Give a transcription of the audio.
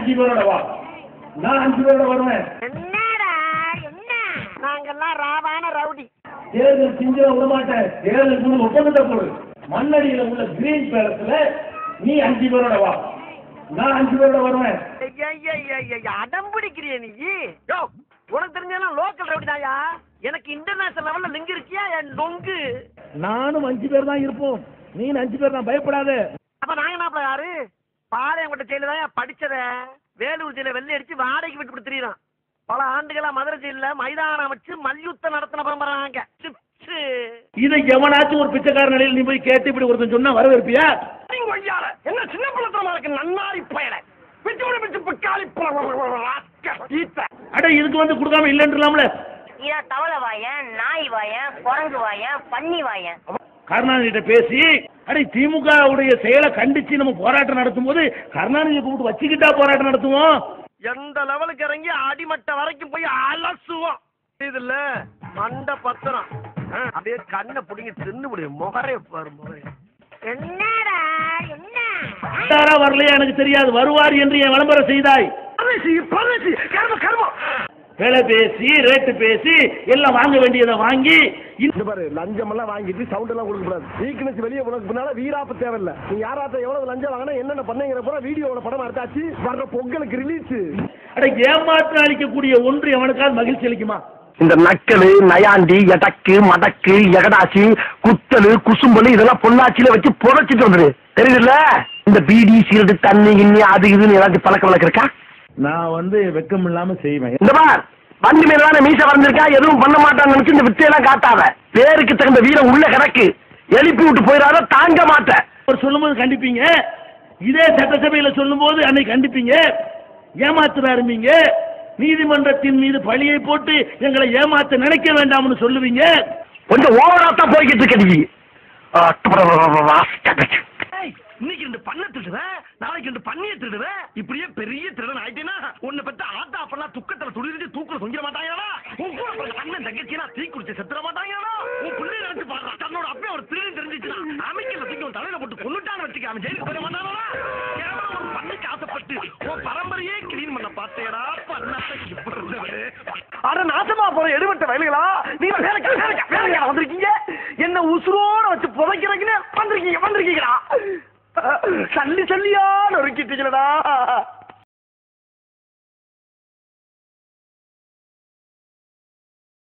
5 பேரோட வா, நான் 5 பேரோட வருவேன். என்னடா என்ன? நாங்கெல்லாம் ராவான ரவுடி. தேர்தல் செஞ்ச விட மாட்டேன். தேர்தல் ஒப்பந்தத்தை போடு. மண்ணடியில உள்ள கிரீன் பேலஸ்ல நீ 5 பேரோட வா, நான் 5 பேரோட வருவேன். அடம் பிடிக்கிறிய நீ? உனக்கு தெரிஞ்சாலும் லோக்கல் ரவுடி தாயா. எனக்கு இன்டர்நேஷனல் லெவல்ல லிங்க் இருக்கியா என் நொங்கு? நானும் 5 பேர் தான் இருப்போம், நீ 5 பேர் தான், பயப்படாத. அப்ப நாங்க நாப்பல யாரு? பாளையங்கோட்டை ஜெயில தான் படிச்சத. வேலூர் ஜெயில வெள்ளை அடிச்சு வாடகைக்கு விட்டு கொடுத்துறான். பல ஆண்டுகளா மதுரை ஜெயில மைதானம் வச்சு மல்யுத்தம் நடத்தின பரம்பராங்க. இதை எவனாச்சும் ஒரு பிச்சைக்கார நிலையில் நீ போய் கேட்டு இப்படி ஒருத்தன் சொன்னா வரவேற்பியா? என்ன சின்ன பிள்ளை இருக்கு நன்னாரி பயல அட இதுக்கு வந்து கொடுக்காம இல்லைன்றலாம்ல. தவளை வாயன், நாய் வாயன், குரங்கு வாயன், பன்னி வாயன். கருணாநிதி பேசி அடே திமுக உடைய செயலை கண்டிச்சு நம்ம போராட்டம் நடத்தும் போது கருணாநிதி கூப்பிட்டு வச்சுக்கிட்டா போராட்டம் நடத்துவோம். எந்த லெவலுக்கு இறங்கி அடிமட்ட வரைக்கும் போய் அலசுவோம். இதுல மண்ட பத்திரம் அப்படியே கண்ணை பிடிங்க தின்னு முடியும். முகரே பாரு முகரே. என்னடா என்ன? வரலையா எனக்கு தெரியாது, வருவார் என்று என் விளம்பரம் செய்தாய். வேலை பேசி ரேட்டு பேசி எல்லாம் வாங்க வேண்டியதை வாங்கி இந்த பாரு லஞ்சம் எல்லாம் வாங்கிட்டு சவுண்ட் எல்லாம் கொடுக்க கூடாது. வீக்னஸ் வெளியே உனக்கு பின்னால வீராப்பு தேவையில்லை. நீ யாராத்த எவ்வளவு லஞ்சம் வாங்கினா என்னென்ன பண்ணீங்கிற போற வீடியோட படம் எடுத்தாச்சு. வர்ற பொங்கலுக்கு ரிலீஸ். அட ஏமாற்றம் அளிக்கக்கூடிய ஒன்று எவனுக்காவது மகிழ்ச்சி அளிக்குமா? இந்த நக்கலு, நயாண்டி, எடக்கு, மடக்கு, எகடாச்சி, குத்தலு, குசும்பலு இதெல்லாம் பொள்ளாச்சியில வச்சு புதைச்சிட்டு வந்துரு. தெரியுதுல்ல? இந்த பீடி சீரடு தண்ணி கிண்ணி அது இதுன்னு ஏதாச்சும் பழக்க வழக்கம் இருக்கா? நான் வெக்கம் இல்லாம செய்வேன். இந்த பார் வண்டி மேலான மீச வளர்ந்துருக்கா, எதுவும் பண்ண மாட்டான்னு நினைச்சு இந்த வித்தையெல்லாம் காட்டாத. பேருக்கு தகுந்த வீரம் உள்ள கிடக்கு. எழுப்பி விட்டு போயிடாத, தாங்க மாட்டேன். சொல்லும் போது கண்டிப்பீங்க, இதே சட்டசபையில சொல்லும் போது அன்னைக்கு கண்டிப்பீங்க, ஏமாத்துறாருமீங்க. நீதிமன்றத்தின் மீது பழியை போட்டு எங்களை ஏமாத்த நினைக்க வேண்டாம்னு சொல்லுவீங்க. கொஞ்சம் ஓவராத்தான் போய்கிட்டு இருக்க. இன்னைக்கு 2 பண்ண திருடுவேன், நாளைக்கு 2 பண்ணிய திருடுவேன். இப்படியே பெரிய திருடன் ஆயிட்டேன்னா உன்னை பத்தி ஆத்தா அப்பெல்லாம் துக்கத்துல துடிச்சு தூக்குல தொங்கிட மாட்டாங்களா? உன் கூட பிறந்த அண்ணன் தங்கச்சியெல்லாம் தீ குடிச்சு செத்துற மாட்டாங்களா? உன் பிள்ளை நினைச்சு பாடுறான், தன்னோட அப்பே ஒரு திருடன் தெரிஞ்சிச்சுன்னா அமைக்கல தூக்கி உன் தலையில போட்டு கொண்டுட்டான்னு வச்சுக்க, அவன் ஜெயிலுக்கு போயிட மாட்டாங்களா? கேவலம் ஒரு பண்ணுக்கு ஆசைப்பட்டு உன் பரம்பரையே கிளீன் பண்ண பார்த்தேடா பண்ணாத இப்ப இருந்தவரு. அட நாசமா போற எடுபட்ட வயலுகளா, நீங்க வேலைக்கா வந்திருக்கீங்க? என்ன உசுரோட வச்சு புதைக்கிறீங்கன்னு வந்திருக்கீங்களா? சல்லி சல்லியா நொறுக்கிட்டீங்களா?